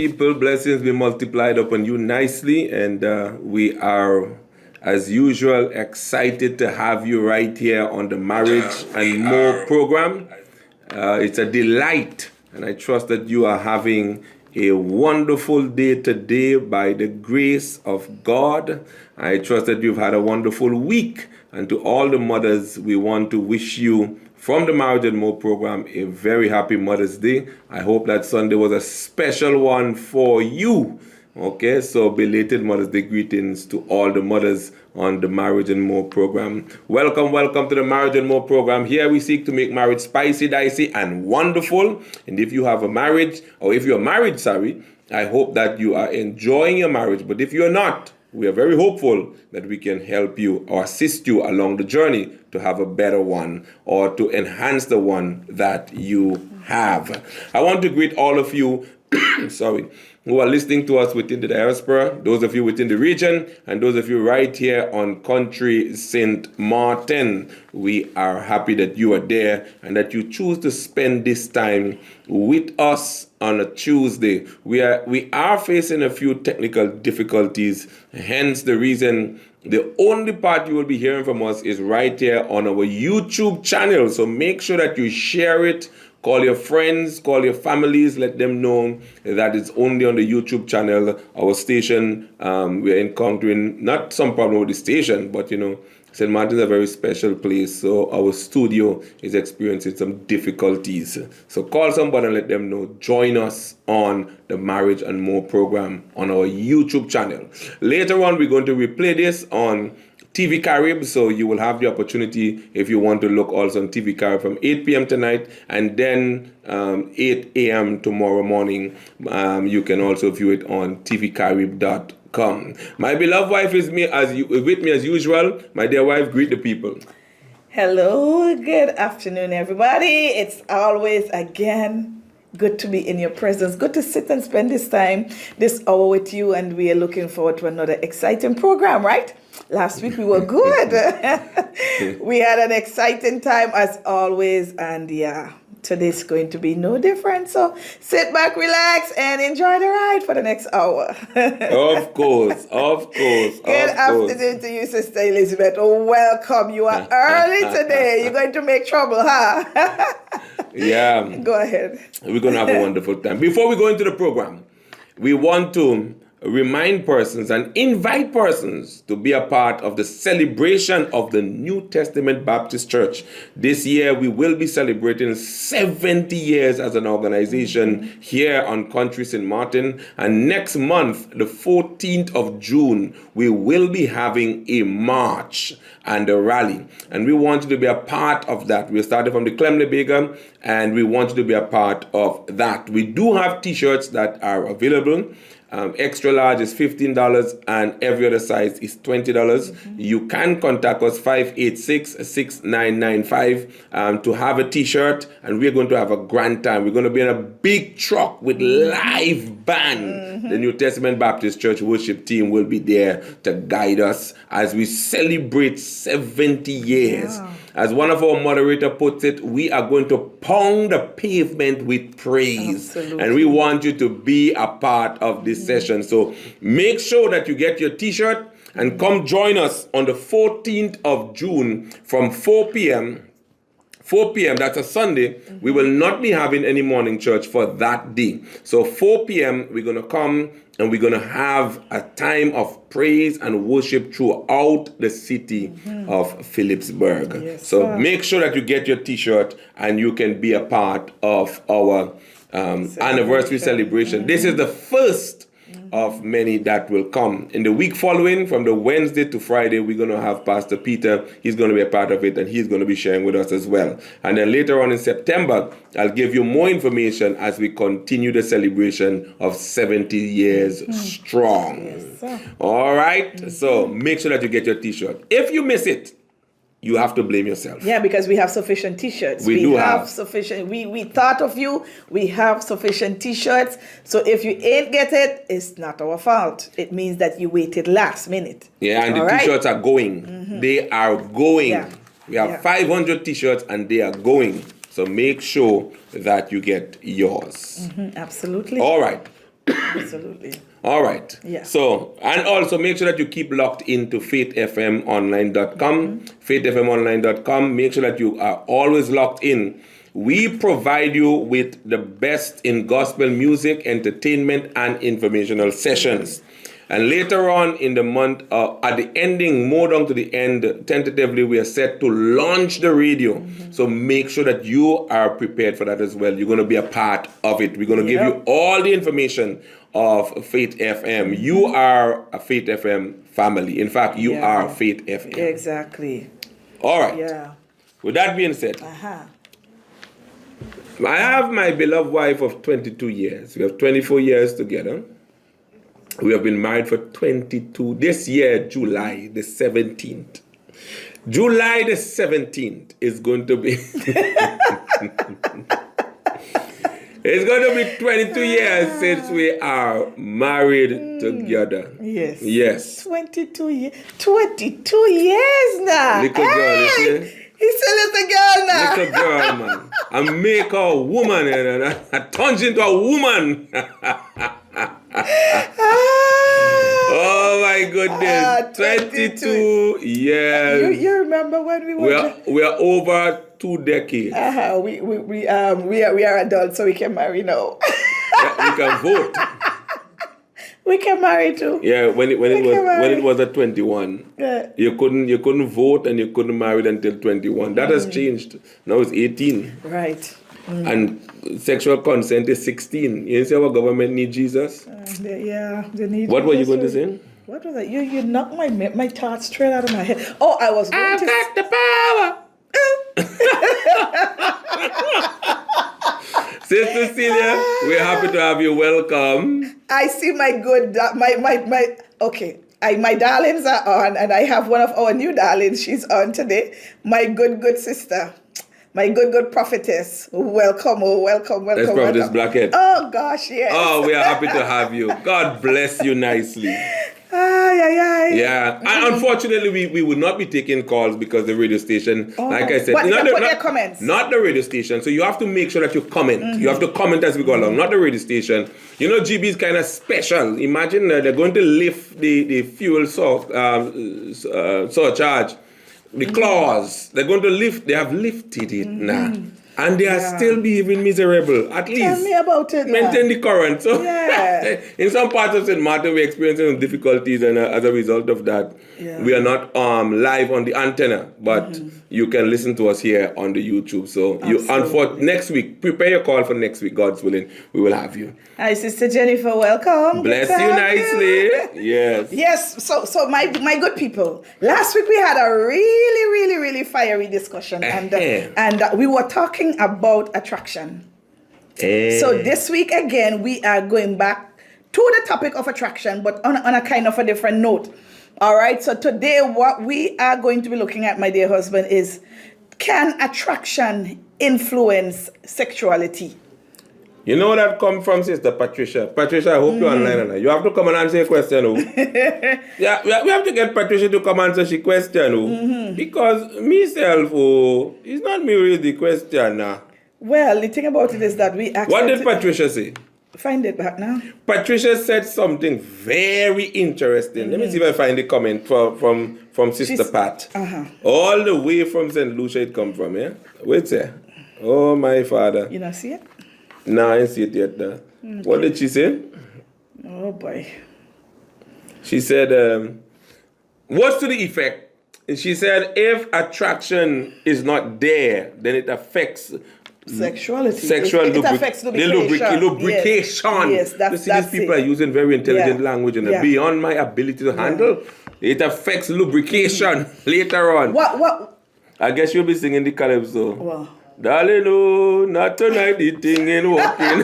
people. Blessings be multiplied upon you nicely. And we are, as usual, excited to have you right here on the Marriage and More program. It's a delight, and I trust that you are having a wonderful day today by the grace of God. I trust that you've had a wonderful week. And to all the mothers, we want to wish you from the Marriage and More program a very happy Mother's Day. I hope that Sunday was a special one for you. Okay, so belated Mother's Day greetings to all the mothers on the Marriage and More program. Welcome to the Marriage and More program. Here we seek to make marriage spicy, dicey, and wonderful. And if you have a marriage, or if you're married, I hope that you are enjoying your marriage. But if you're not, we are very hopeful that we can help you or assist you along the journey to have a better one or to enhance the one that you have. I want to greet all of you, who are listening to us within the diaspora, those of you within the region, and those of you right here on country St. Martin. We are happy that you are there and that you choose to spend this time with us on a Tuesday. We are facing a few technical difficulties, hence the reason the only part you will be hearing from us is right here on our YouTube channel. So make sure that you share it. Call your friends, call your families, let them know that it's only on the YouTube channel. Our station, we're encountering not some problem with the station, but St. Martin is a very special place. So our studio is experiencing some difficulties. So call somebody and let them know. Join us on the Marriage and More program on our YouTube channel. Later on, we're going to replay this on TV Carib, so you will have the opportunity if you want to look also on TV Carib from 8 p.m. tonight and then 8 a.m. tomorrow morning. You can also view it on tvcarib.com. My beloved wife is with me as usual. My dear wife, greet the people. Hello, good afternoon, everybody. It's always again good to be in your presence. Good to sit and spend this hour with you, and we are looking forward to another exciting program, right? Last week we were good. We had an exciting time as always, and today's going to be no different. So sit back, relax, and enjoy the ride for the next hour. Of course. Good afternoon to you, Sister Elizabeth. Welcome. You are early today. You're going to make trouble, huh? Yeah. Go ahead. We're going to have a wonderful time. Before we go into the program, we want to remind persons and invite persons to be a part of the celebration of the New Testament Baptist Church. This year, we will be celebrating 70 years as an organization here on Country St. Martin. And next month, the 14th of June, we will be having a march and a rally. And we want you to be a part of that. We started from the Clemley Baker, and we want you to be a part of that. We do have t-shirts that are available. Extra large is $15 and every other size is $20. You can contact us 586-6995 to have a t-shirt, and we're going to have a grand time. We're going to be in a big truck with live band. The New Testament Baptist Church worship team will be there to guide us as we celebrate 70 years. Wow. As one of our moderator puts it, we are going to pound the pavement with praise. Absolutely. And we want you to be a part of this session. So make sure that you get your t-shirt and come join us on the 14th of June from 4 p.m., that's a Sunday. We will not be having any morning church for that day. So 4 p.m., we're going to come and we're going to have a time of praise and worship throughout the city of Phillipsburg. Yes, so make sure that you get your t-shirt and you can be a part of our anniversary celebration. This is the first of many that will come. In the week following, from the Wednesday to Friday, we're going to have Pastor Peter. He's going to be a part of it, and he's going to be sharing with us as well. And then later on in September, I'll give you more information as we continue the celebration of 70 years strong. Yes, all right? So make sure that you get your t-shirt. If you miss it, you have to blame yourself. Yeah, because we have sufficient t-shirts. We have sufficient. We thought of you. We have sufficient t-shirts. So if you ain't get it, it's not our fault. It means that you waited last minute. Yeah, and the t-shirts are going. They are going. Yeah. We have 500 t-shirts and they are going. So make sure that you get yours. Absolutely. All right. Absolutely. All right. Yeah. So, and also make sure that you keep locked into faithfmonline.com. Faithfmonline.com. Make sure that you are always locked in. We provide you with the best in gospel music, entertainment, and informational sessions. And later on in the month, at the ending, more down to the end, tentatively, we are set to launch the radio. So make sure that you are prepared for that as well. You're going to be a part of it. We're going to give you all the information of Faith FM. You are a Faith FM family. In fact, you are Faith FM. Exactly. All right. Yeah. With that being said, I have my beloved wife of 22 years. We have 24 years together. We have been married for 22. This year, July the 17th. July the 17th is going to be... It's going to be 22 years since we are married together. Yes. Yes. 22 years. 22 years now. Little girl, you see? He's a little girl now. Little girl, man. I make her a woman and I turns into a woman. Oh my goodness. 22 years. You remember when we are over 2 decades. We are adults, so we can marry now. Yeah, we can vote. We can marry too. Yeah, when it was at 21, you couldn't vote and you couldn't marry until 21. That has changed. Now it's 18. Right. And sexual consent is 16. You see our government need Jesus? They need. What were you going to say? What was that? You knocked my thoughts straight out of my head. Oh, I was going I've got the power. Sister Celia, we're happy to have you. Welcome. I see my good, okay. My darlings are on, and I have one of our new darlings. She's on today. My good sister. My good prophetess. Welcome. That's Prophetess Blackhead. Oh, gosh, yes. Oh, we are happy to have you. God bless you nicely. Yeah. And unfortunately, we would not be taking calls because the radio station, like I said, but not put their comments. Not the radio station. So you have to make sure that you comment. You have to comment as we go along, not the radio station. You know, GB is kind of special. Imagine they're going to lift the fuel surcharge, the clause. They're going to lift. They have lifted it now. And they are still behaving miserable. At least. Tell me about it. Maintain the current. So in some parts of St. Martin, we're experiencing difficulties, and as a result of that, we are not live on the antenna, but you can listen to us here on the YouTube. So for next week, prepare your call for next week, God's willing. We will have you. Hi, Sister Jennifer. Welcome. Bless you nicely. Yes. Yes. So my good people, last week we had a really fiery discussion, and we were talking about attraction. So this week again, we are going back to the topic of attraction, but on a kind of a different note. All right. So today, what we are going to be looking at, my dear husband, is, can attraction influence sexuality? You know that come from Sister Patricia. Patricia, I hope you're online. You have to come and answer a question. Yeah, we have to get Patricia to come answer the question. Because myself, it's not me really the question now. Well, the thing about it is that we actually... What did Patricia say? Find it back now. Patricia said something very interesting. Let me see if I find the comment from Sister Pat. All the way from St. Lucia it come from, yeah? Wait there. Oh, my Father. You not see it? No, I didn't see it yet. What did she say? Oh, boy. She said, what's to the effect? She said, if attraction is not there, then it affects... Sexuality. It affects lubrication. Lubrication. Yes, that's these people are using very intelligent language and beyond my ability to handle. It affects lubrication later on. What? I guess you'll be singing the calypso. Wow. Darling, oh, not tonight, the thing ain't walking.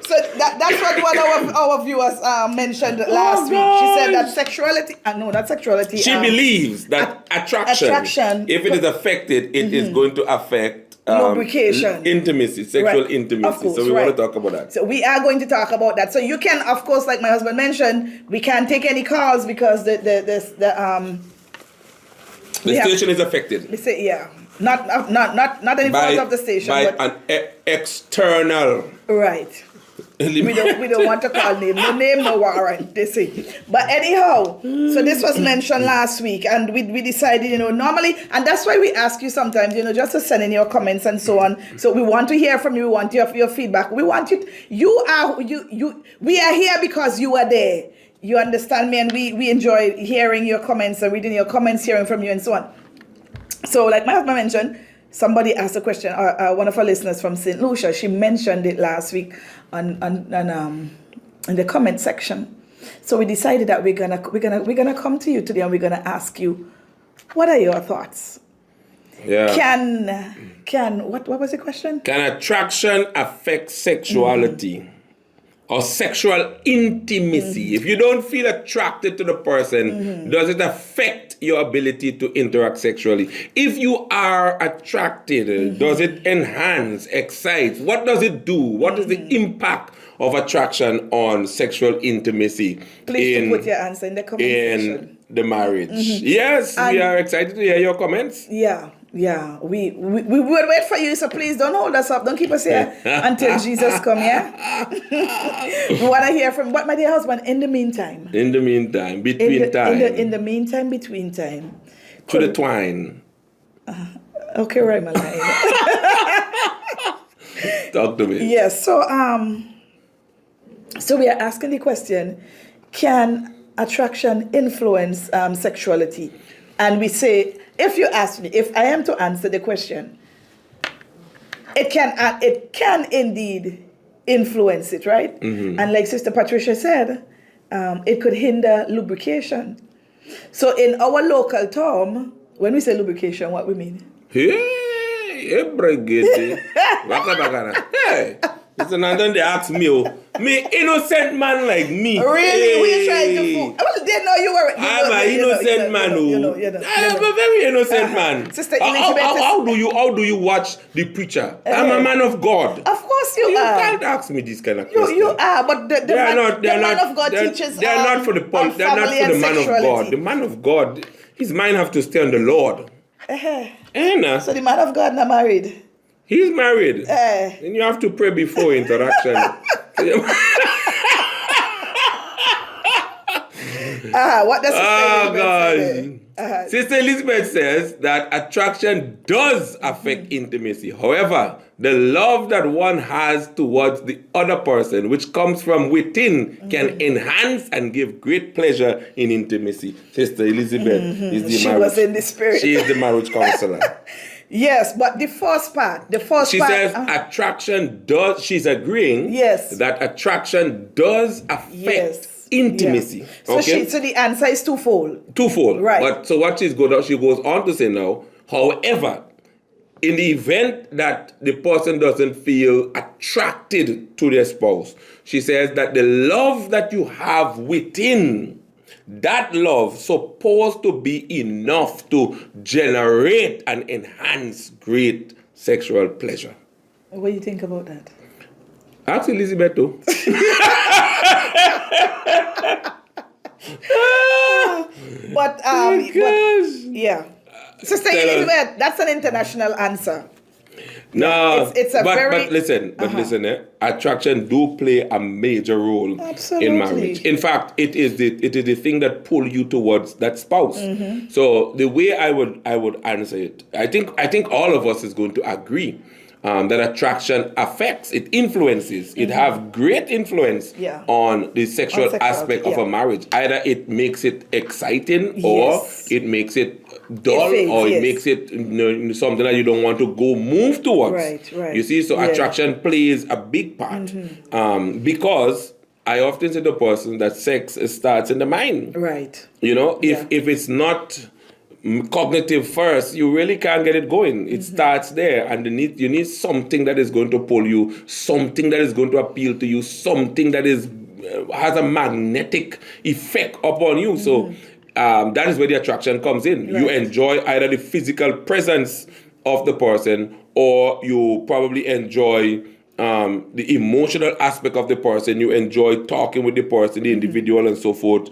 So that's what one of our viewers mentioned last week. She said that sexuality, not sexuality. She believes that attraction, if it is affected, it is going to affect lubrication, intimacy, sexual intimacy. Course, so we want to talk about that. So we are going to talk about that. So you can, of course, like my husband mentioned, we can't take any calls because the station is affected. Not any fault of the station, by but an external. right. We don't want to call name. No name, no warrant, they say. But anyhow, so this was mentioned last week, and we decided, normally, and that's why we ask you sometimes, just to send in your comments and so on. So we want to hear from you. We want your feedback. We want you. We are here because you are there. You understand me, and we enjoy hearing your comments and reading your comments, hearing from you, and so on. So, like my husband mentioned, somebody asked a question. One of our listeners from St. Lucia, she mentioned it last week on in the comment section. So we decided that we're gonna come to you today and we're gonna ask you, what are your thoughts? Yeah. Can what was the question? Can attraction affect sexuality or sexual intimacy? If you don't feel attracted to the person, does it affect your ability to interact sexually? If you are attracted, does it enhance, excite? What does it do? What is the impact of attraction on sexual intimacy? Please put your answer in the comment section. The marriage. Yes, we are excited to hear your comments. Yeah, we will wait for you, so please don't hold us up. Don't keep us here until Jesus come, yeah? We want to hear from, what, my dear husband, in the meantime? In the meantime, between time. In the meantime, between time. To the twine. Okay, right, my line. Talk to me. Yes, so we are asking the question, can attraction influence sexuality? And we say, if you ask me, if I am to answer the question, it can indeed influence it, right? And like Sister Patricia said, it could hinder lubrication. So in our local term, when we say lubrication, what we mean? Hey, Mr. Nanton, they ask me, me innocent man like me. Really? We trying to fool? Well, they know you were. I'm an innocent man. I'm a very innocent man. Sister how do you watch the preacher? I'm a man of God. Of course you are. You can't ask me this kind of question. You are, but the man of God teaches. They are not for the man of God. The man of God, his mind have to stay on the Lord. So the man of God not married. He's married. And you have to pray before interaction. What does God. Sister Elizabeth says that attraction does affect intimacy. However, the love that one has towards the other person, which comes from within, can enhance and give great pleasure in intimacy. Sister Elizabeth is the She was in the spirit. She is the marriage counselor. Yes, but the first part. She says attraction does, she's agreeing that attraction does affect intimacy. Yeah. So the answer is twofold. Right. But so what she goes on to say now, however, in the event that the person doesn't feel attracted to their spouse, she says that the love that you have within, that love supposed to be enough to generate and enhance great sexual pleasure. What do you think about that? Ask Elizabeth too. But yeah. Sister Elizabeth, that's an international answer. No, but listen, attraction do play a major role in marriage. In fact, it is the thing that pull you towards that spouse. So the way I would answer it, I think all of us is going to agree that attraction affects, it influences, it have great influence on the sexual aspect of a marriage. Either it makes it exciting or it makes it dull, or it makes it something that you don't want to move towards. Right. You see, so attraction plays a big part because I often say to the person that sex starts in the mind. Right. If it's not cognitive first, you really can't get it going. It starts there, and you need something that is going to pull you, something that is going to appeal to you, something that has a magnetic effect upon you. So that is where the attraction comes in. Right. You enjoy either the physical presence of the person, or you probably enjoy the emotional aspect of the person. You enjoy talking with the person, the individual, and so forth.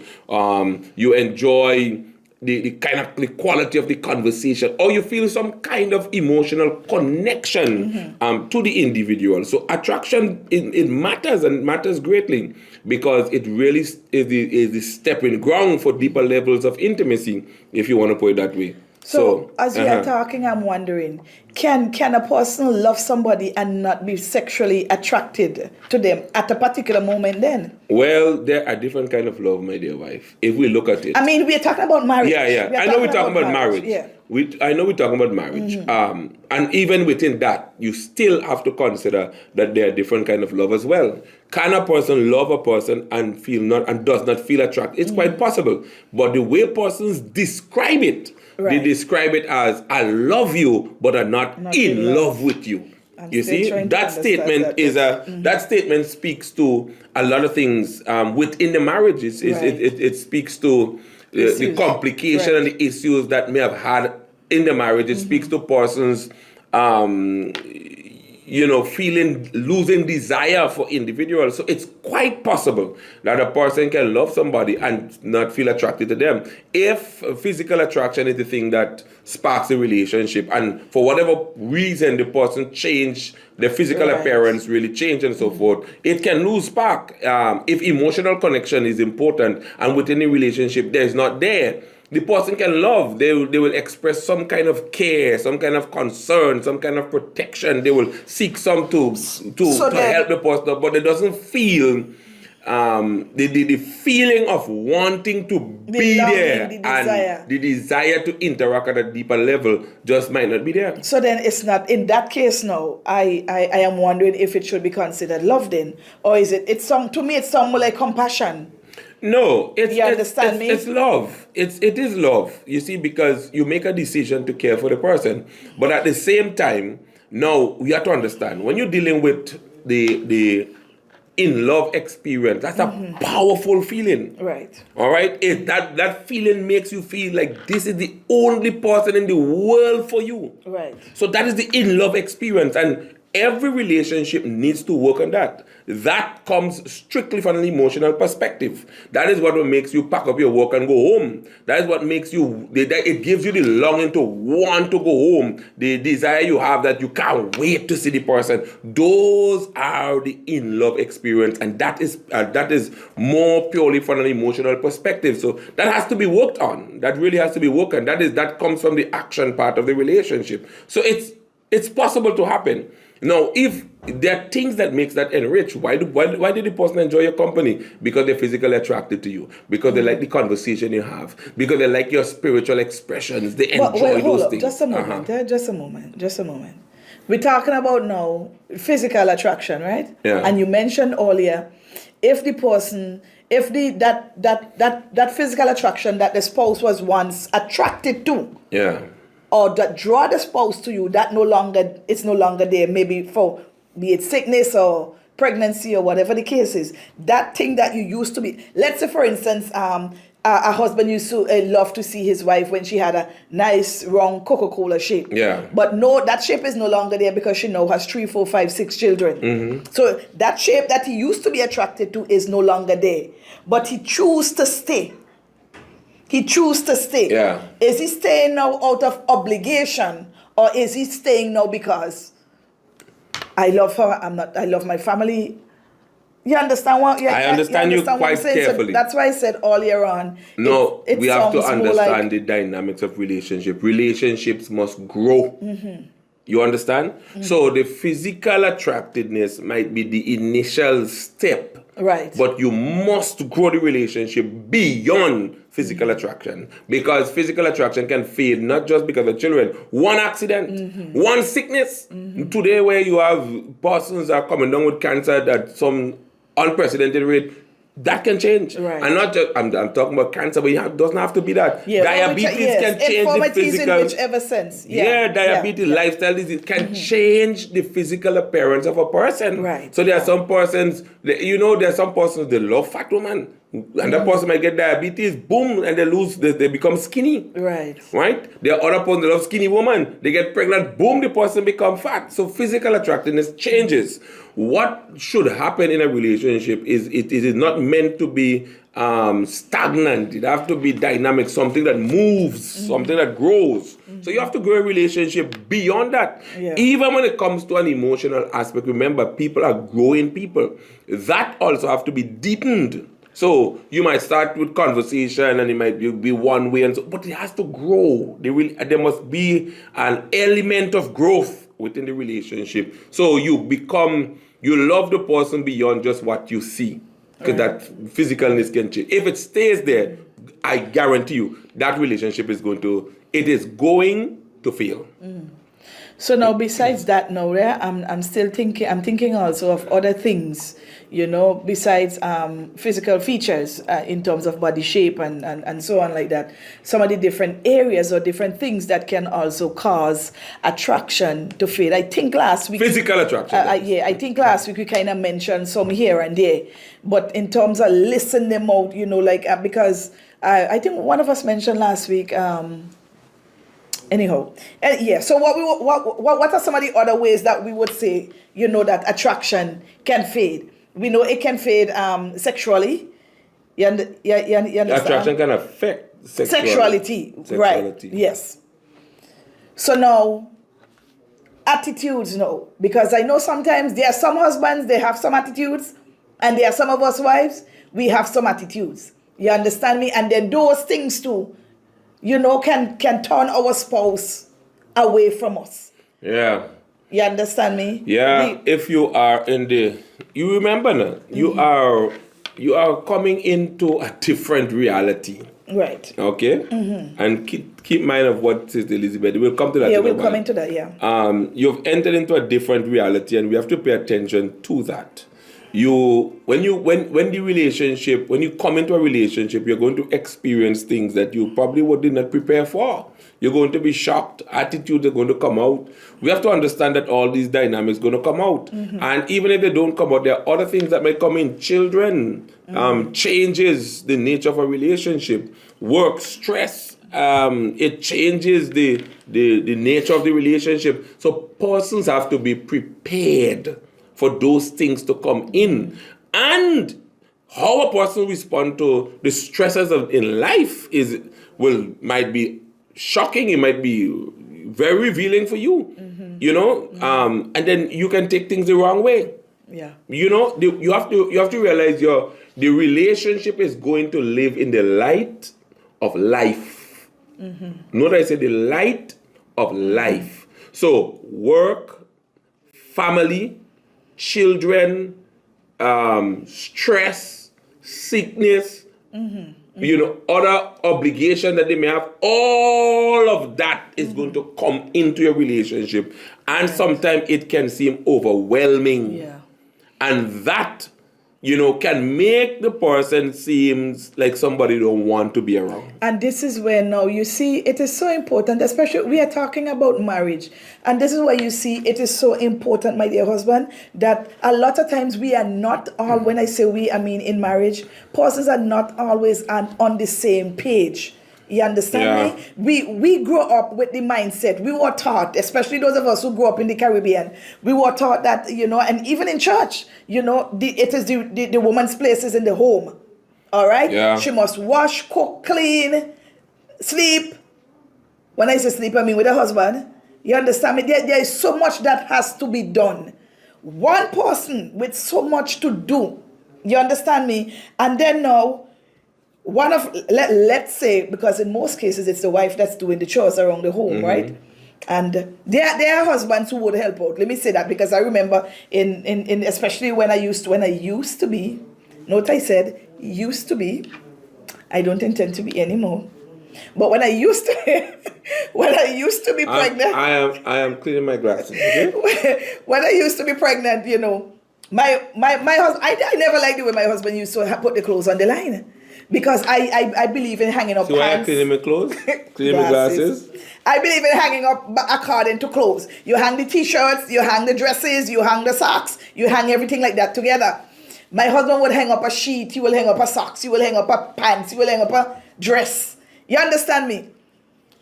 You enjoy the kind of the quality of the conversation, or you feel some kind of emotional connection to the individual. So attraction, it matters, and matters greatly, because it really is the stepping ground for deeper levels of intimacy, if you want to put it that way. So as we are talking, I'm wondering, can a person love somebody and not be sexually attracted to them at a particular moment then? Well, there are different kind of love, my dear wife, if we look at it. I mean, we're talking about marriage. Yeah. I know we're talking about marriage. Yeah. I know we're talking about marriage. And even within that, you still have to consider that there are different kind of love as well. Can a person love a person and does not feel attracted? It's quite possible. But the way persons describe it, they describe it as, I love you, but I'm not in love with you. You see, that statement that statement speaks to a lot of things within the marriage. It speaks to the complication and the issues that may have had in the marriage. It speaks to persons losing desire for individuals. So it's quite possible that a person can love somebody and not feel attracted to them. If physical attraction is the thing that sparks a relationship, and for whatever reason the person changed, the physical appearance really changed and so forth, it can lose spark. If emotional connection is important and within a relationship there's not there, the person can love. They will express some kind of care, some kind of concern, some kind of protection. They will seek some to help the person, but it doesn't feel the feeling of wanting to be there, and the desire to interact at a deeper level just might not be there. So then it's not, in that case now, I am wondering if it should be considered love then, or is it, to me it's somewhat like compassion. No, it's love. It is love. You see, because you make a decision to care for the person, but at the same time, now you have to understand, when you're dealing with the in love experience, that's a powerful feeling. Right. All right. That feeling makes you feel like this is the only person in the world for you. Right. So that is the in love experience, and every relationship needs to work on that. That comes strictly from an emotional perspective. That is what makes you pack up your work and go home. That is what makes you, it gives you the longing to want to go home. The desire you have that you can't wait to see the person. Those are the in-love experience, and that is more purely from an emotional perspective. So that has to be worked on. That really has to be worked on. That comes from the action part of the relationship. So it's possible to happen. Now, if there are things that makes that enrich, why did the person enjoy your company? Because they're physically attracted to you. Because they like the conversation you have. Because they like your spiritual expressions. They enjoy those things. Just a moment. We're talking about now physical attraction, right? Yeah. And you mentioned earlier, if that physical attraction that the spouse was once attracted to. Yeah. Or that draw the spouse to you, it's no longer there, maybe for, be it sickness or pregnancy or whatever the case is. That thing that you used to be, let's say for instance, a husband used to love to see his wife when she had a nice round Coca-Cola shape. Yeah. But no, that shape is no longer there because she now has 3, 4, 5, 6 children. Mm-hmm. So that shape that he used to be attracted to is no longer there. But he chose to stay. Yeah. Is he staying now out of obligation, or is he staying now because I love her, I love my family? You understand what? I understand you quite carefully. So that's why I said earlier on. No, we have to understand the dynamics of relationship. Relationships must grow. Mm-hmm. You understand? Mm-hmm. So the physical attractiveness might be the initial step. Right. But you must grow the relationship beyond physical attraction, because physical attraction can fade not just because of children. One accident, one sickness. Today, where you have persons are coming down with cancer at some unprecedented rate, that can change. Right. And not just, I'm talking about cancer, but it doesn't have to be that. Yeah, Diabetes can change the physical. In whichever sense. Diabetes, lifestyle disease can change the physical appearance of a person. Right. So there are some persons, there are some persons, they love fat women. And that person might get diabetes, boom, and they become skinny. Right. Right? There are other people that love skinny woman. They get pregnant, boom, the person become fat. So physical attractiveness changes. What should happen in a relationship is it is not meant to be stagnant. It have to be dynamic, something that moves, something that grows. So you have to grow a relationship beyond that. Yeah. Even when it comes to an emotional aspect, remember, people are growing people. That also have to be deepened. So you might start with conversation and it might be one way, but it has to grow. There must be an element of growth within the relationship. So you love the person beyond just what you see. Because that physicalness can change. If it stays there, I guarantee you that relationship is going to fail. So now, besides that, now, I'm still thinking. I'm thinking also of other things, besides physical features in terms of body shape and so on like that. Some of the different areas or different things that can also cause attraction to fade. I think last week Physical attraction. I think last week we kind of mentioned some here and there, but in terms of listing them out, because I think one of us mentioned last week. Anyhow, so what are some of the other ways that we would say, that attraction can fade? We know it can fade sexually. You understand? Attraction can affect sexuality. Right? Yes. So now, attitudes, no, because I know sometimes there are some husbands, they have some attitudes, and there are some of us wives, we have some attitudes. You understand me? And then those things too, can turn our spouse away from us. Yeah. You understand me? Yeah. If you are you remember now, you are coming into a different reality. Right. Okay? And keep mind of what Sister Elizabeth, we'll come to that. Yeah, we'll come into that, yeah. You've entered into a different reality and we have to pay attention to that. When you come into a relationship, you're going to experience things that you probably did not prepare for. You're going to be shocked. Attitudes are going to come out. We have to understand that all these dynamics are going to come out. And even if they don't come out, there are other things that may come in. Children, changes the nature of a relationship. Work, stress, it changes the nature of the relationship. So persons have to be prepared for those things to come in. And how a person responds to the stresses in life might be shocking. It might be very revealing for you, and then you can take things the wrong way. Yeah. You have to realize the relationship is going to live in the light of life. Note I said the light of life. So work, family, children, stress, sickness, other obligation that they may have, all of that is going to come into your relationship. And sometimes it can seem overwhelming. Yeah. And that, can make the person seem like somebody don't want to be around. And this is where now you see it is so important, especially we are talking about marriage. And this is why you see it is so important, my dear husband, that a lot of times we are not all, when I say we, I mean in marriage, persons are not always on the same page. You understand me? We grew up with the mindset. We were taught, especially those of us who grew up in the Caribbean, we were taught that, and even in church, it is the woman's place is in the home. All right? Yeah. She must wash, cook, clean, sleep. When I say sleep, I mean with her husband. You understand me? There is so much that has to be done. One person with so much to do. You understand me? And then now, let's say, because in most cases it's the wife that's doing the chores around the home, right? And there are husbands who would help out. Let me say that because I remember in especially when I used to be, note I said used to be, I don't intend to be anymore. But when I used to be pregnant, I am cleaning my glasses. Okay? When I used to be pregnant, my husband, I never liked the way my husband used to put the clothes on the line. Because I believe in hanging up pants. So I cleaning my clothes? Cleaning my glasses? I believe in hanging up according to clothes. You hang the t-shirts, you hang the dresses, you hang the socks, you hang everything like that together. My husband would hang up a sheet, he will hang up a socks, he will hang up a pants, he will hang up a dress. You understand me?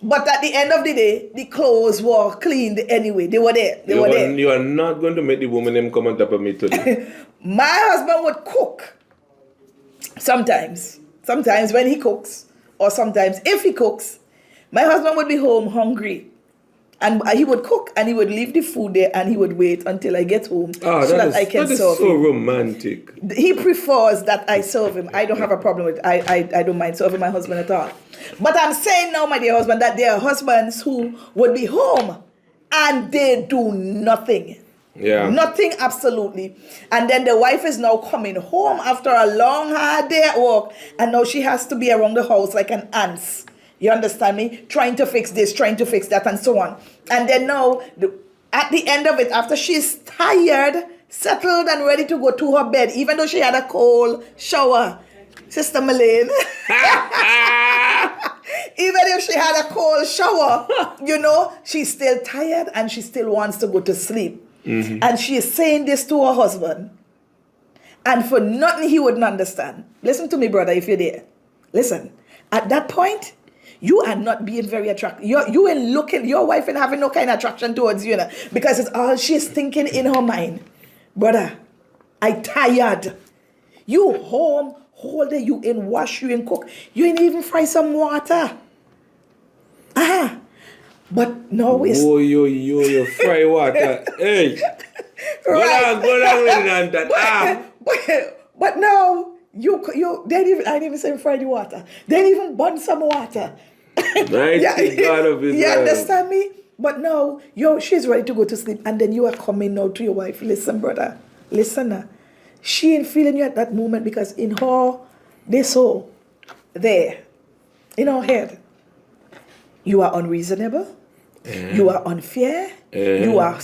But at the end of the day, the clothes were cleaned anyway. They were there. They were there. You are not going to make the woman them come on top of me today. My husband would cook. Sometimes when he cooks, or sometimes if he cooks, my husband would be home hungry. And he would cook and he would leave the food there and he would wait until I get home so that I can serve him. That is so romantic. He prefers that I serve him. I don't have a problem with it. I don't mind serving my husband at all. But I'm saying now, my dear husband, that there are husbands who would be home and they do nothing. Yeah. Nothing, absolutely. And then the wife is now coming home after a long, hard day at work and now she has to be around the house like an ant. You understand me? Trying to fix this, trying to fix that, and so on. And then now, at the end of it, after she's tired, settled, and ready to go to her bed, even though she had a cold shower, Sister Malane, even if she had a cold shower, she's still tired and she still wants to go to sleep. Mm-hmm. And she is saying this to her husband. And for nothing he wouldn't understand. Listen to me, brother, if you're there. Listen, at that point, you are not being very attractive. You ain't looking, your wife ain't having no kind of attraction towards you, because it's all she's thinking in her mind. Brother, I tired. You home, whole day, you ain't wash, you ain't cook. You ain't even fry some water. But no, it's... You fry water. Hey. Right. Go down with that. But no, they didn't even say fry the water. They didn't even burn some water. Right, God of Israel. You understand me? But no, she's ready to go to sleep. And then you are coming now to your wife. Listen, brother. Listen. She ain't feeling you at that moment because in her, they saw there, in her head, you are unreasonable. You are unfair. You are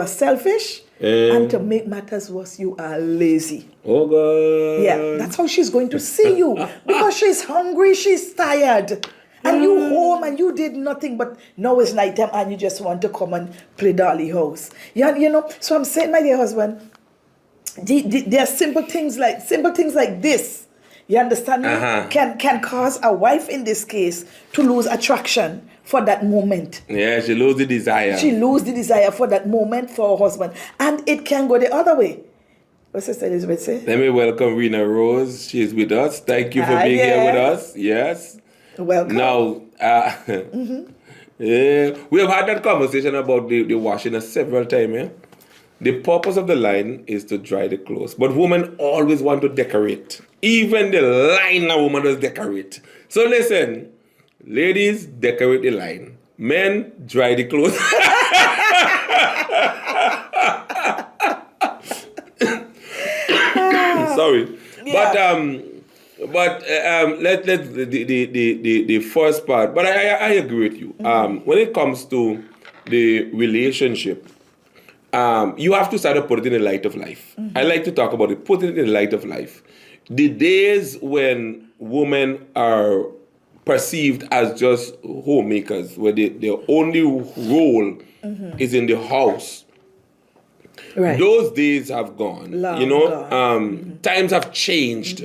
selfish. And to make matters worse, you are lazy. Oh, God. Yeah, that's how she's going to see you. Because she's hungry, she's tired. And you home and you did nothing, but now it's nighttime and you just want to come and play Dolly House. So I'm saying, my dear husband, there are simple things like this. You understand me? Can cause a wife in this case to lose attraction for that moment. Yeah, she lose the desire. She lose the desire for that moment for her husband. And it can go the other way. What Sister Elizabeth say? Let me welcome Rena Rose. She's with us. Thank you for being here with us. Yes. Welcome. Now, we have had that conversation about the washing several times. Yeah? The purpose of the line is to dry the clothes. But women always want to decorate. Even the line a woman does decorate. So listen, ladies, decorate the line. Men, dry the clothes. Sorry. Yeah. But let the first part. But I agree with you. When it comes to the relationship, you have to start to put it in the light of life. I like to talk about it. Put it in the light of life. The days when women are perceived as just homemakers, where their only role is in the house. Right. Those days have gone. Gone. Times have changed.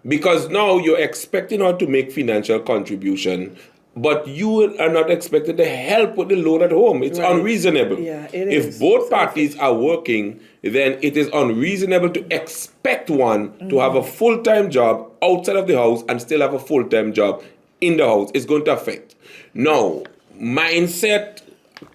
Because now you're expecting her to make financial contribution, but you are not expected to help with the load at home. It's unreasonable. Yeah, it is. If both parties are working, then it is unreasonable to expect one to have a full-time job outside of the house and still have a full-time job in the house. It's going to affect. Now, mindset,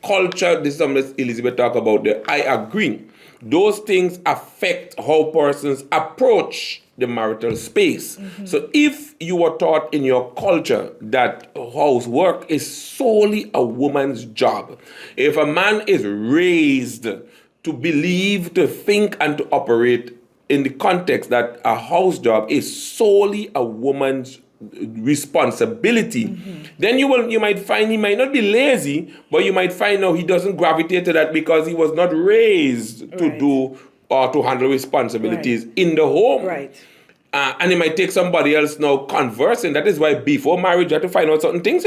culture, this is something that Elizabeth talked about there. I agree. Those things affect how persons approach the marital space. So if you were taught in your culture that housework is solely a woman's job, if a man is raised to believe, to think, and to operate in the context that a house job is solely a woman's responsibility, then you might find he might not be lazy, but you might find out he doesn't gravitate to that because he was not raised to do or to handle responsibilities in the home. Right. And it might take somebody else now conversing. That is why before marriage you have to find out certain things,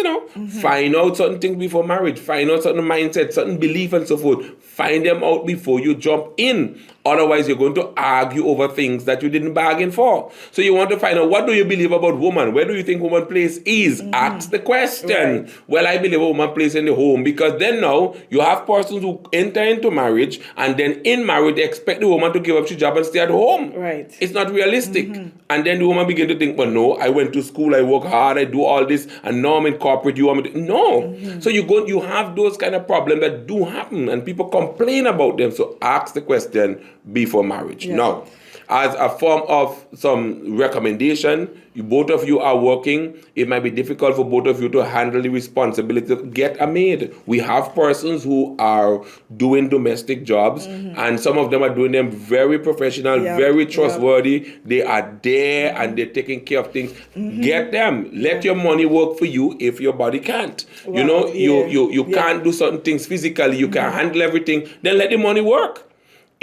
Find out certain things before marriage. Find out certain mindset, certain belief and so forth. Find them out before you jump in. Otherwise, you're going to argue over things that you didn't bargain for. So you want to find out, what do you believe about woman? Where do you think woman place is? Ask the question. Right. Well, I believe a woman place in the home, because then now you have persons who enter into marriage, and then in marriage they expect the woman to give up her job and stay at home. Right. It's not realistic. And then the woman begin to think, well, no, I went to school, I work hard, I do all this, and now I'm in corporate, you want me to... No. So you have those kind of problems that do happen, and people complain about them. So ask the question before marriage. Yeah. Now, as a form of some recommendation, both of you are working. It might be difficult for both of you to handle the responsibility. Get a maid. We have persons who are doing domestic jobs, and some of them are doing them very professional, very trustworthy. They are there and they're taking care of things. Get them. Let your money work for you if your body can't. You know, you can't do certain things physically. You can't handle everything. Then let the money work.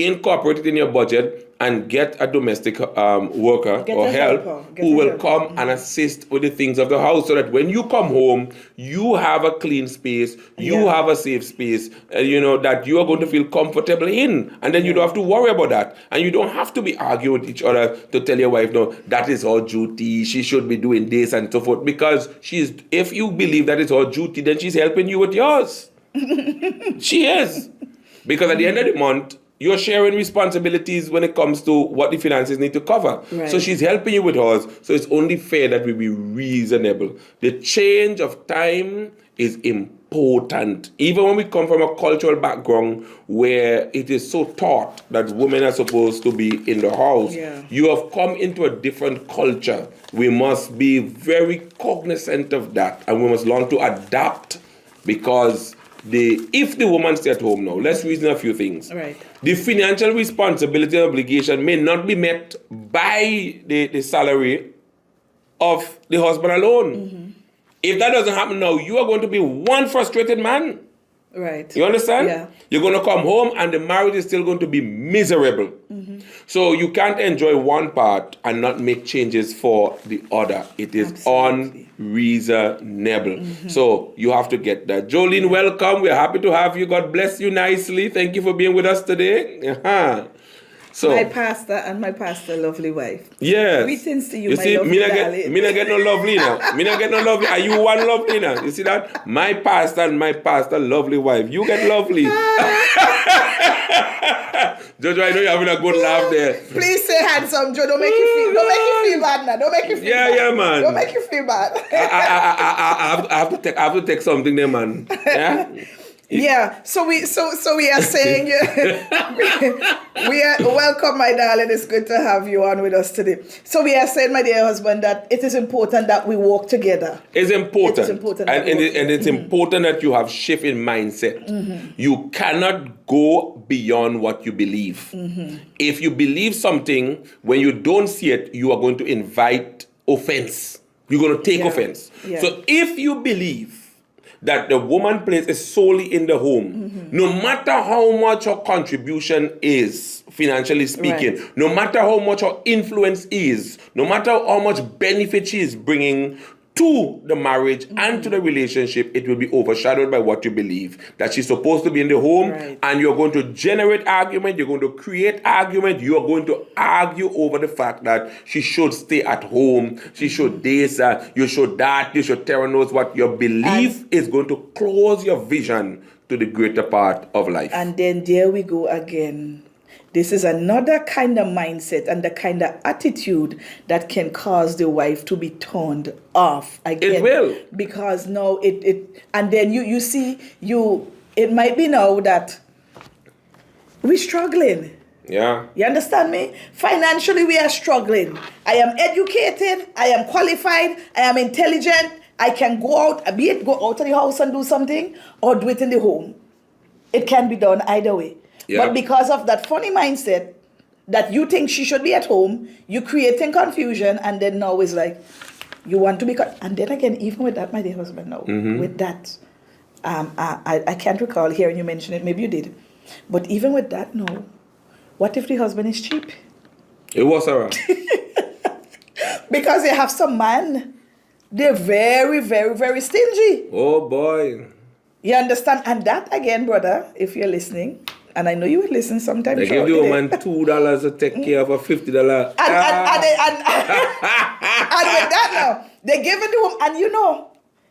Incorporate it in your budget and get a domestic worker or help who will come and assist with the things of the house, so that when you come home, you have a clean space, you have a safe space, you know, that you are going to feel comfortable in. And then you don't have to worry about that. And you don't have to be arguing with each other to tell your wife, no, that is her duty, she should be doing this and so forth. Because if you believe that is her duty, then she's helping you with yours. She is. Because at the end of the month, you're sharing responsibilities when it comes to what the finances need to cover. Right. So she's helping you with hers. So it's only fair that we be reasonable. The change of time is important. Even when we come from a cultural background where it is so taught that women are supposed to be in the house, you have come into a different culture. We must be very cognizant of that, and we must learn to adapt, because if the woman stay at home now, let's reason a few things. Right. The financial responsibility and obligation may not be met by the salary of the husband alone. If that doesn't happen now, you are going to be one frustrated man. Right. You understand? Yeah. You're going to come home and the marriage is still going to be miserable. So you can't enjoy one part and not make changes for the other. It is unreasonable. So you have to get that. Jolene, welcome. We're happy to have you. God bless you nicely. Thank you for being with us today. So, my pastor and my pastor lovely wife. Yes. Greetings to you, You my see, lovely darling. me not get no lovely now. Me not get no lovely. Are you one lovely now? You see that? My pastor and my pastor lovely wife. You get lovely. Jojo, I know you're having a good laugh there. Please say handsome, Joe. Don't make you feel bad now. Don't make you feel bad. Yeah, man. Don't make you feel bad. I have to take something there, man. Yeah. Yeah, so we are saying we are welcome, my darling. It's good to have you on with us today. So we are saying, my dear husband, that it is important that we walk together. It's important. It is important, and it's important that you have shift in mindset. You cannot go beyond what you believe. If you believe something, when you don't see it, you are going to invite offense. You're going to take offense. Yeah. So if you believe that the woman place is solely in the home, no matter how much her contribution is, financially speaking, no matter how much her influence is, no matter how much benefit she is bringing to the marriage and to the relationship, it will be overshadowed by what you believe. That she's supposed to be in the home, and you're going to generate argument, you're going to create argument, you're going to argue over the fact that she should stay at home, she should this, you should that, you should tell her knows what your belief is going to close your vision to the greater part of life. And then there we go again. This is another kind of mindset and the kind of attitude that can cause the wife to be turned off again. It will. Because now and then you see, it might be now that we're struggling. Yeah. You understand me? Financially, we are struggling. I am educated, I am qualified, I am intelligent, I can go out, be it go out of the house and do something, or do it in the home. It can be done either way. Yeah. But because of that funny mindset that you think she should be at home, you creating confusion, and then now it's like, you want to be... And then again, even with that, my dear husband, now, with that, I can't recall hearing you mention it, maybe you did. But even with that, no. What if the husband is cheap? It was, Sarah. Because you have some man, they're very, very, very stingy. Oh, boy. You understand? And that, again, brother, if you're listening, and I know you would listen sometime. They give the woman $2 to take care of a $50. And with that now, they give it to them, and you know,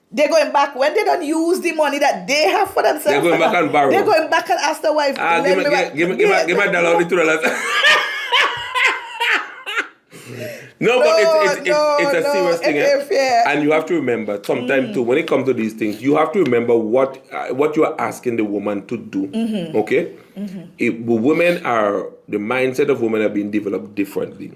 they're going back when they don't use the money that they have for themselves. They're going back and borrow. They're going back and ask the wife. Give me $1 or $2. No, but it's a serious thing. And you have to remember, sometimes too, when it comes to these things, you have to remember what you are asking the woman to do. Okay? The mindset of women are being developed differently.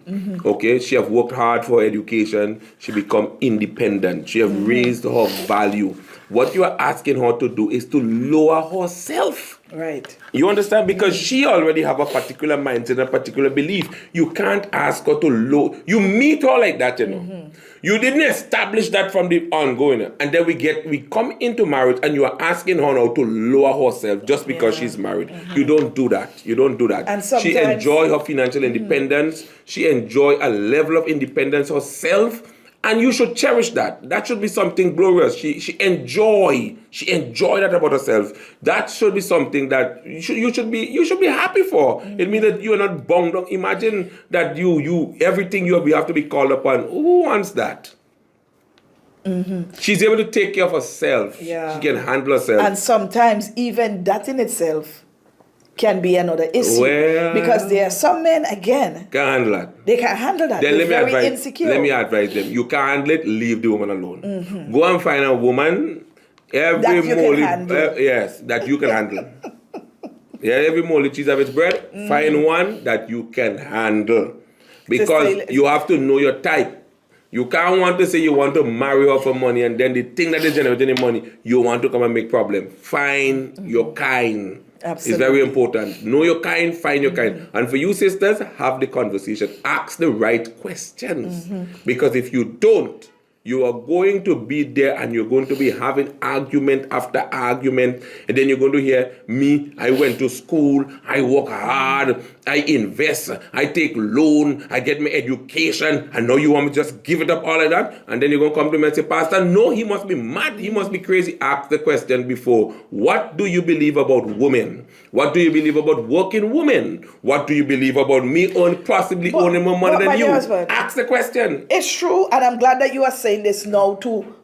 Okay? She have worked hard for education. She become independent. She have raised her value. What you are asking her to do is to lower herself. Right. You understand? Because she already have a particular mindset, a particular belief. You can't ask her to lower. You meet her like that, you know. You didn't establish that from the ongoing. And then we come into marriage and you are asking her now to lower herself just because she's married. You don't do that. You don't do that. And she enjoy her financial independence. She enjoy a level of independence herself. And you should cherish that. That should be something glorious. She enjoy that about herself. That should be something that you should be happy for. It means that you are not bound up. Imagine that you everything you have to be called upon. Who wants that? She's able to take care of herself. Yeah. She can handle herself. And sometimes even that in itself can be another issue. Because there are some men, again, can't handle that. They can't handle that. Then they're very insecure. Let me advise them. You can't handle it, leave the woman alone. Go and find a woman that you can handle. Yeah, every moldy cheese of its bread, find one that you can handle. Because you have to know your type. You can't want to say you want to marry her for money and then the thing that is generating the money, you want to come and make problem. Find your kind. Absolutely. It's very important. Know your kind, find your kind. And for you sisters, have the conversation. Ask the right questions. Because if you don't, you are going to be there and you're going to be having argument after argument. And then you're going to hear, me, I went to school, I work hard, I invest, I take loan, I get my education, and now you want me to just give it up all like that? And then you're going to come to me and say, Pastor, no, he must be mad, he must be crazy. Ask the question before. What do you believe about women? What do you believe about working women? What do you believe about me possibly owning more money than you? Ask the question. It's true, and I'm glad that you are saying this now to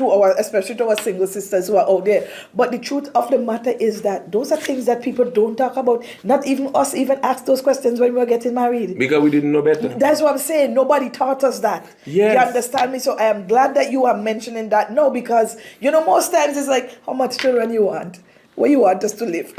our, especially to our single sisters who are out there. But the truth of the matter is that those are things that people don't talk about. Not even us even asked those questions when we were getting married. Because we didn't know better. That's what I'm saying. Nobody taught us that. Yes. You understand me? So I am glad that you are mentioning that now, because, you know, most times it's like, how much children you want? Where you want us to live?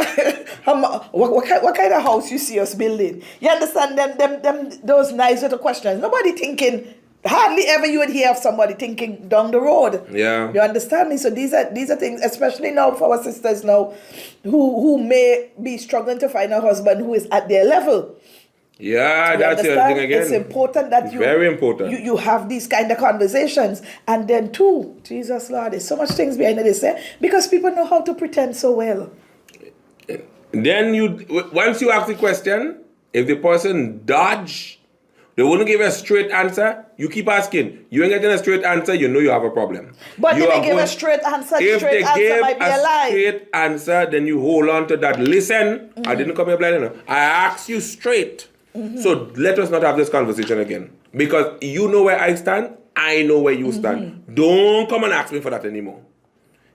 what kind of house you see us building? You understand them those nice little questions. Nobody thinking. Hardly ever you would hear of somebody thinking down the road. Yeah. You understand me? So these are things, especially now for our sisters now, who may be struggling to find a husband who is at their level. Yeah, that's the other thing again. It's important that very important. You have these kind of conversations. And then too, Jesus Lord, there's so much things behind this, because people know how to pretend so well. Then once you ask the question, if the person dodge, they won't give a straight answer. You keep asking. You ain't getting a straight answer, you know you have a problem. But if they give a straight answer, the straight answer might be a lie. If they give a straight answer, then you hold on to that. Listen, I didn't come here blind enough. I asked you straight. So let us not have this conversation again. Because you know where I stand, I know where you stand. Don't come and ask me for that anymore.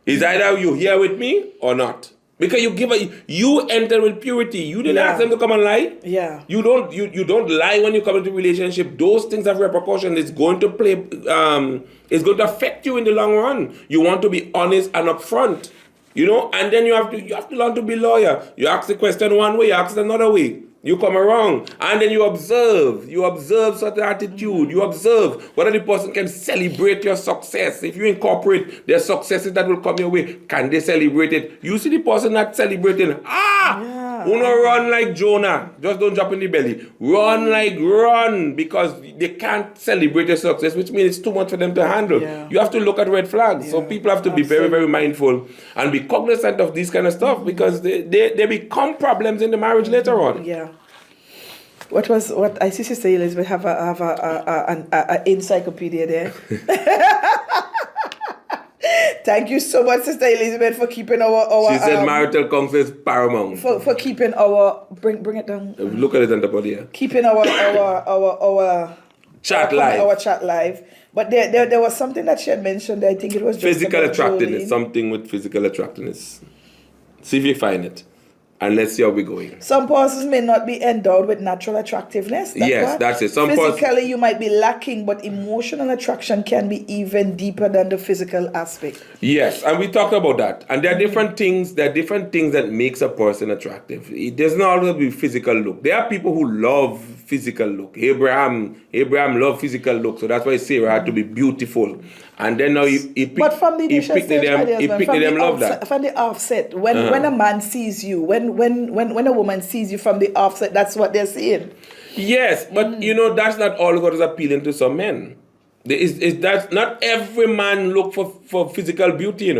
It's either you here with me or not. Because you enter with purity. You didn't ask them to come and lie. Yeah. You don't lie when you come into a relationship. Those things have repercussions. It's going to it's going to affect you in the long run. You want to be honest and upfront. You know, and then you have to learn to be loyal. You ask the question one way, you ask it another way. You come around and then you observe certain attitude. You observe whether the person can celebrate your success. If you incorporate their successes that will come your way, can they celebrate it? You see the person not celebrating. Uno run like Jonah. Just don't drop in the belly. Run because they can't celebrate your success, which means it's too much for them to handle. Yeah. You have to look at red flags. Yeah. So people have to be very, very mindful and be cognizant of this kind of stuff because they become problems in the marriage later on. Yeah. What I see Sister Elizabeth have an encyclopedia there. Thank you so much, Sister Elizabeth, for keeping our She said marital counsel is paramount. for keeping our bring it down. Look at it on the body here. Keeping our Chat live. Our chat live. But there was something that she had mentioned. I think it was just Physical about attractiveness. Jolene. Something with physical attractiveness. See if you find it. And let's see how we're going. Some persons may not be endowed with natural attractiveness. That's it. Physically, you might be lacking, but emotional attraction can be even deeper than the physical aspect. Yes, and we talked about that. And there are different things. There are different things that makes a person attractive. It doesn't always be physical look. There are people who love physical look. Abraham loved physical look, so that's why Sarah had to be beautiful. And then now he picked, but from the initial stage, love that. From the offset, when a man sees you, when a woman sees you from the offset, that's what they're seeing. Yes, but that's not all what is appealing to some men. That's not every man look for physical beauty.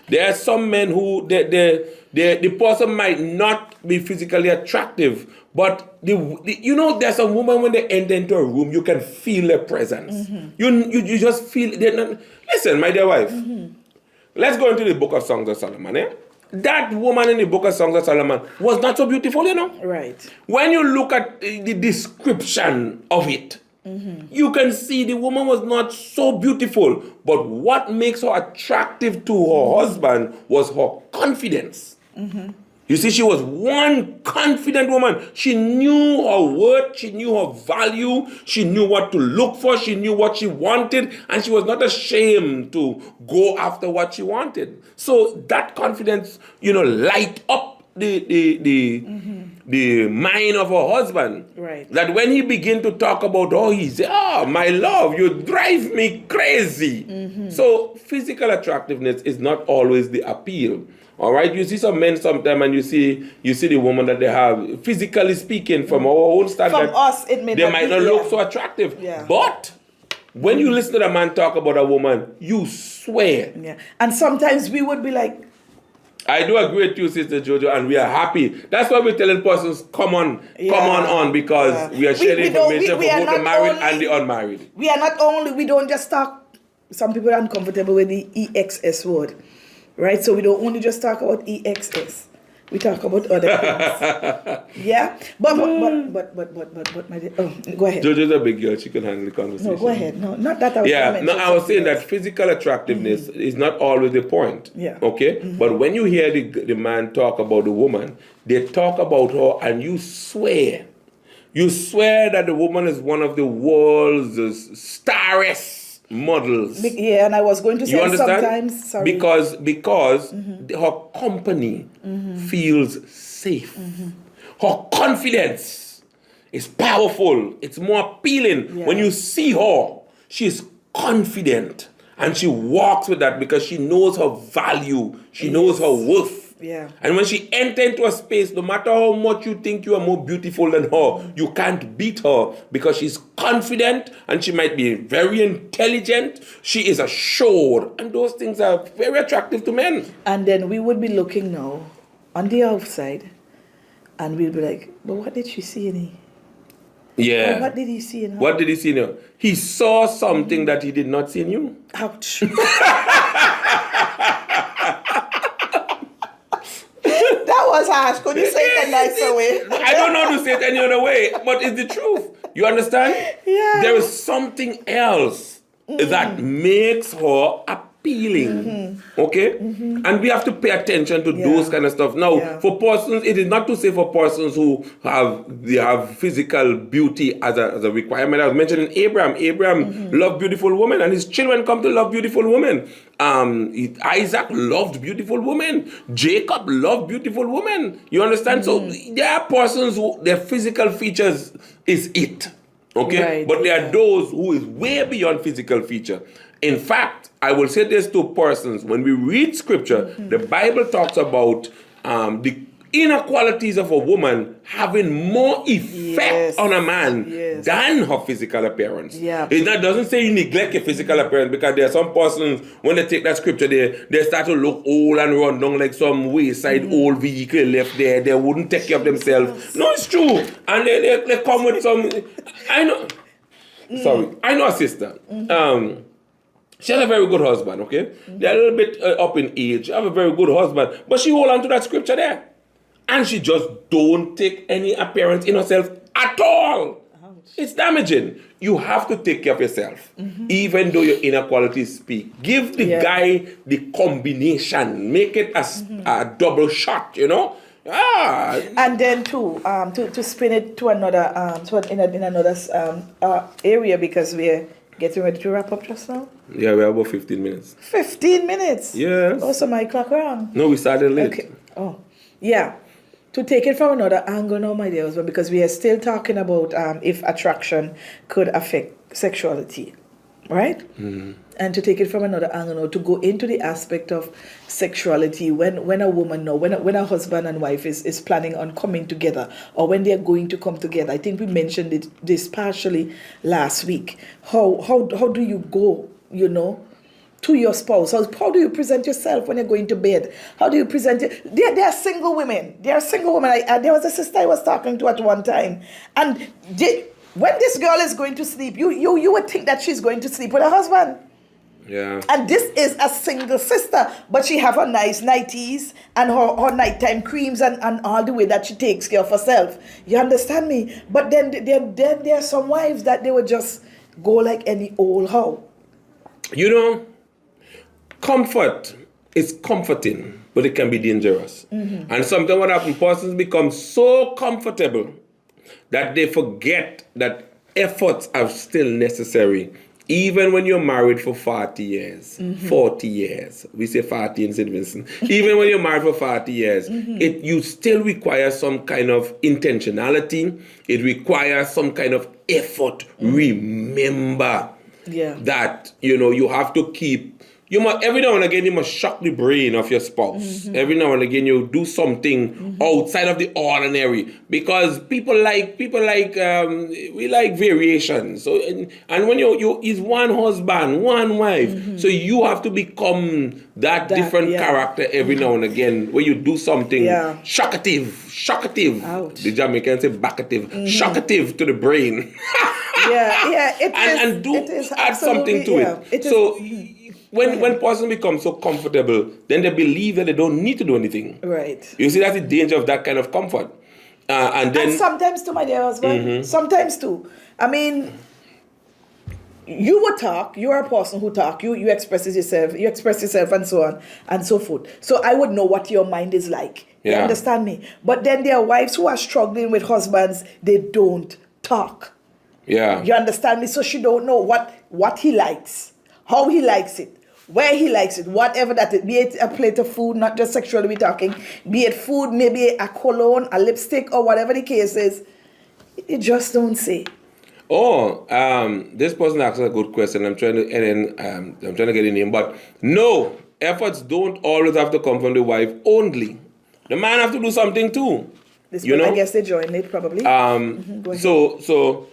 There are some men who the person might not be physically attractive, but there's a woman when they enter into a room, you can feel their presence. You just feel they're not. Listen, my dear wife, let's go into the book of Songs of Solomon. That woman in the book of Songs of Solomon was not so beautiful, Right. When you look at the description of it, you can see the woman was not so beautiful, but what makes her attractive to her husband was her confidence. You see, she was one confident woman. She knew her worth, she knew her value, she knew what to look for, she knew what she wanted, and she was not ashamed to go after what she wanted. So that confidence, light up the mind of her husband. Right. That when he began to talk about, he said, my love, you drive me crazy. So physical attractiveness is not always the appeal. All right, you see some men sometimes, and you see the woman that they have. Physically speaking, from our own standard, from us, it may they might not look so attractive. Yeah. But when you listen to the man talk about a woman, you swear. Yeah, and sometimes we would be like, I do agree with you, Sister Jojo, and we are happy. That's why we're telling persons, come on, because we are sharing information for both the married and the unmarried. We don't just talk. Some people are uncomfortable with the EXS word. Right, so we don't only just talk about EXS. We talk about other things. Yeah, but my dear, go ahead. Jojo's a big girl; she can handle the conversation. No, go ahead. No, not that I was. I was saying that physical attractiveness is not always the point. Yeah. Okay, but when you hear the man talk about the woman, they talk about her, and you swear that the woman is one of the world's starest models. Yeah, and I was going to say sometimes, sorry. Because her company feels safe. Her confidence is powerful. It's more appealing. Yeah. When you see her, she's confident. And she walks with that because she knows her value. She knows her worth. Yeah. And when she enters into a space, no matter how much you think you are more beautiful than her, you can't beat her because she's confident and she might be very intelligent. She is assured. And those things are very attractive to men. And then we would be looking now on the outside and we'll be like, but what did she see in him? Yeah. What did he see in her? What did he see in her? He saw something that he did not see in you. Ouch. That was harsh. Could you say it a nicer way? I don't know how to say it any other way, but it's the truth. You understand? Yeah. There is something else that makes her appealing. Okay? And we have to pay attention to those kind of stuff. Now, for persons, it is not to say for persons who have physical beauty as a requirement. I was mentioning Abraham. Abraham loved beautiful women, and his children come to love beautiful women. Isaac loved beautiful women. Jacob loved beautiful women. You understand? So there are persons who their physical features is it. Okay? Right, but there are those who is way beyond physical feature. In fact, I will say this to persons. When we read scripture, the Bible talks about the inner qualities of a woman having more effect on a man than her physical appearance. Yeah. It doesn't say you neglect your physical appearance, because there are some persons, when they take that scripture, they start to look old and run down like some wayside old vehicle left there. They wouldn't take care of themselves. No, it's true. And they come with some... I know a sister. She has a very good husband, okay? They're a little bit up in age. She have a very good husband. But she hold on to that scripture there. And she just don't take any appearance in herself at all. It's damaging. You have to take care of yourself. Even though your inner speak. Give the guy the combination. Make it a double shot, you know? And then to spin it to another in another area, because we're getting ready to wrap up just now. Yeah, we have about 15 minutes. 15 minutes? Yes. Oh, so my clock wrong. No, we started late. Okay. Oh, yeah. To take it from another angle now, my dear husband, because we are still talking about if attraction could affect sexuality, right? Mm-hmm. And to take it from another angle now, to go into the aspect of sexuality when a woman, when a husband and wife is planning on coming together, or when they are going to come together. I think we mentioned this partially last week. How do you go, you know, to your spouse? How do you present yourself when you're going to bed? How do you present it? They are single women. They are single women. There was a sister I was talking to at one time, and when this girl is going to sleep, you would think that she's going to sleep with her husband. Yeah. And this is a single sister, but she have her nice nighties and her nighttime creams and all the way that she takes care of herself. You understand me? But then there are some wives that they would just go like any old how. You know, comfort is comforting, but it can be dangerous. And sometimes what happens, persons become so comfortable that they forget that efforts are still necessary. Even when you're married for 40 years, 40 years, we say 40 in St. Vincent, even when you're married for 40 years, you still require some kind of intentionality. It requires some kind of effort. Remember that, you know, you have to keep, every now and again, you must shock the brain of your spouse. Every now and again, you do something outside of the ordinary, because we like variation. So, and when you is one husband, one wife, so you have to become that different character every now and again, where you do something shockative. Ouch. The Jamaicans say backative, shockative to the brain. Add something to it. When person becomes so comfortable, then they believe that they don't need to do anything. Right. You see, that's the danger of that kind of comfort. And sometimes too, my dear husband. Sometimes too. I mean, you would talk. You are a person who talk. You express yourself, and so on and so forth. So I would know what your mind is like. You understand me? But then there are wives who are struggling with husbands. They don't talk. Yeah. You understand me? So she don't know what he likes, how he likes it, where he likes it, whatever that is, be it a plate of food, not just sexually we're talking, be it food, maybe a cologne, a lipstick, or whatever the case is. You just don't say. Oh, this person asked a good question. I'm trying to get in him, but no, efforts don't always have to come from the wife only. The man have to do something too. I guess they join it probably. Go ahead. So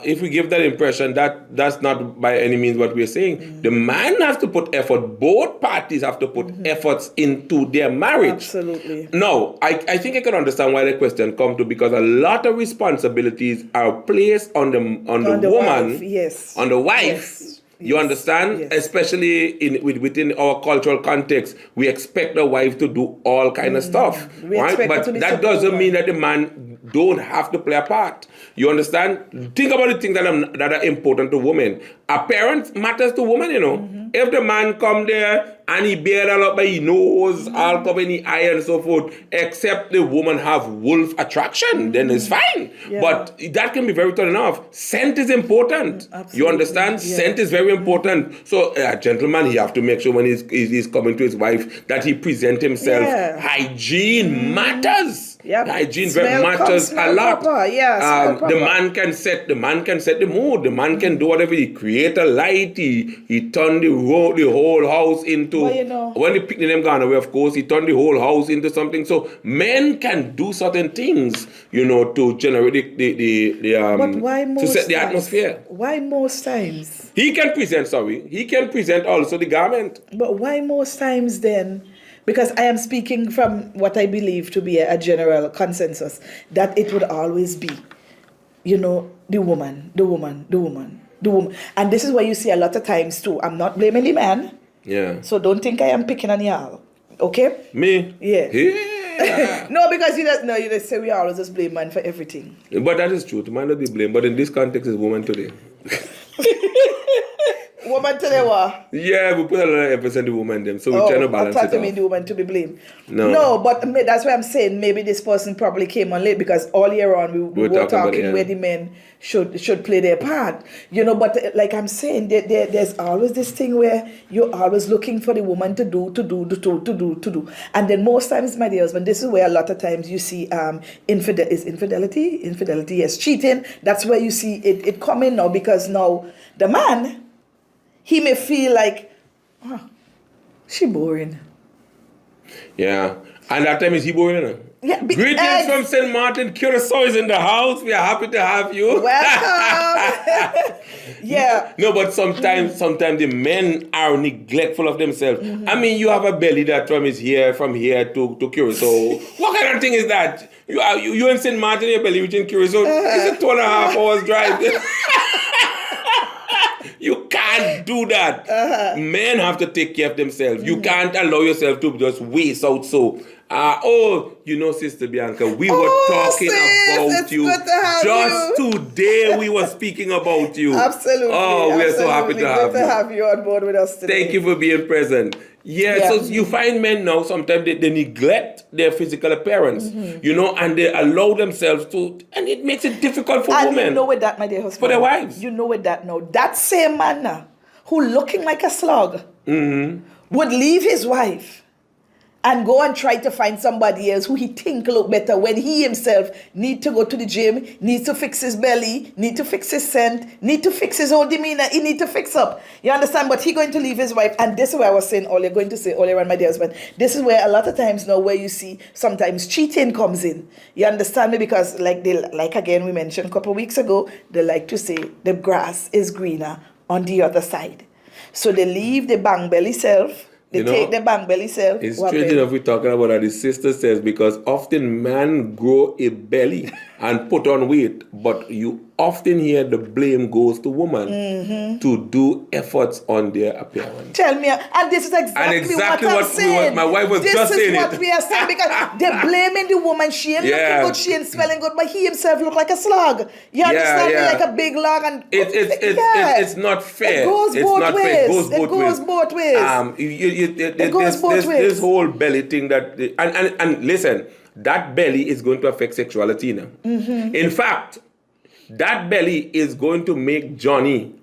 if we give that impression, that's not by any means what we're saying. The man has to put effort. Both parties have to put efforts into their marriage. Absolutely. No, I think I can understand why the question come to, because a lot of responsibilities are placed on the woman, wife, yes, on the wife. Yes. You understand? Yes. Especially within our cultural context, we expect the wife to do all kind of stuff, right? But that doesn't mean that the man don't have to play a part. You understand? Think about the things that are important to women. Appearance matters to women, you know. If the man come there and he bear all up by his nose, all up in the eye and so forth, except the woman have wolf attraction, then it's fine. Yeah. But that can be very turning off. Scent is important. Absolutely. You understand? Yeah. Scent is very important. So a gentleman, he have to make sure when he's coming to his wife that he present himself. Yeah. Hygiene matters. Yep. Hygiene matters a lot. The man can set the mood. The man can do whatever. He create a light. He turn the whole house into. Well, when the picnic them gone away, of course, he turned the whole house into something. So men can do certain things, to generate but why most to set the times? atmosphere. Why most times? He can present also the garment. But why most times then? Because I am speaking from what I believe to be a general consensus, that it would always be, the woman. the woman. And this is where you see a lot of times too. I'm not blaming the man. Yeah. So don't think I am picking on y'all. Okay? Me? Yeah. Yeah. No, because you just say we always just blame man for everything. But that is true. The man not be blamed. But in this context, it's woman today. Woman today what? Yeah, we put a lot of emphasis on the woman them, so we try to balance I thought it you off. mean the woman to be blamed. No. But that's why I'm saying maybe this person probably came on late because all year on we were talking where the men should play their part. But like I'm saying, there's always this thing where you're always looking for the woman to do. And then most times, my dear husband, this is where a lot of times you see infidelity, yes, cheating. That's where you see it coming now because now the man, he may feel like, she boring. Yeah. And that time is he boring, you know? Yeah, Greetings from St. Martin. Curacao is in the house. We are happy to have you. Welcome. Yeah. No, but sometimes the men are neglectful of themselves. Mm-hmm. I mean, you have a belly that from here to Curacao. What kind of thing is that? You in St. Martin, your belly reaching Curacao. It's a 2.5 hours drive. You can't do that. Men have to take care of themselves. You can't allow yourself to just waste out so. Sister Bianca, we were talking about you. Just today we were speaking about you. Absolutely. Oh, we are so happy to have you. Good to have you on board with us today. Thank you for being present. Yeah. So you find men now, sometimes they neglect their physical appearance, and they allow themselves to, and it makes it difficult for women. You know with that, my dear husband. For their wives. You know with that now. That same man now, who looking like a slug, would leave his wife and go and try to find somebody else who he think look better when he himself need to go to the gym, needs to fix his belly, need to fix his scent, need to fix his whole demeanor, he need to fix up. You understand? But he going to leave his wife, and this is where I was saying earlier, my dear husband, this is where a lot of times now where you see sometimes cheating comes in. You understand me? Because like again we mentioned a couple of weeks ago, they like to say the grass is greener on the other side. So they leave the bang belly self. They take the bang belly self. It's strange enough we're talking about that. The sister says because often man grow a belly and put on weight, but you often hear the blame goes to woman to do efforts on their appearance. Tell me, and this is exactly what I'm saying. My wife was just saying it. This is what we are saying because they're blaming the woman. She ain't looking good, she ain't smelling good, but he himself look like a slug. You understand me? Like a big log, and it's not fair. It goes both ways. It goes both ways. This whole belly thing that and listen, that belly is going to affect sexuality now. In fact, that belly is going to make Johnny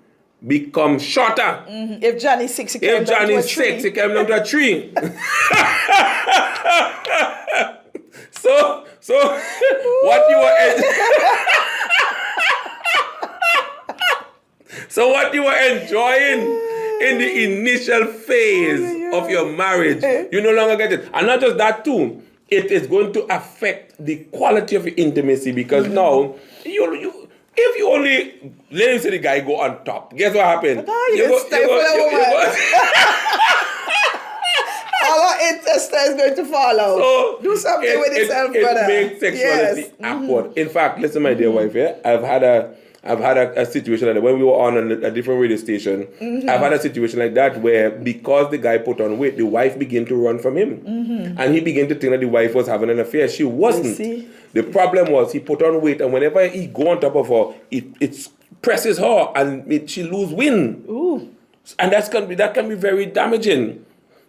become shorter. If Johnny's 6, he came down to a tree. So what you were so what you were enjoying in the initial phase of your marriage, you no longer get it. And not just that too, it is going to affect the quality of your intimacy because now if you only let him see the guy go on top, guess what happened? Our intestine is going to fall out. So do something with yourself, brother. It makes sexuality awkward. In fact, listen, my dear wife, I've had a situation like that when we were on a different radio station. I've had a situation like that where because the guy put on weight, the wife began to run from him. And he began to think that the wife was having an affair. She wasn't. The problem was he put on weight, and whenever he go on top of her, it presses her and she lose wind. Ooh. And that can be very damaging.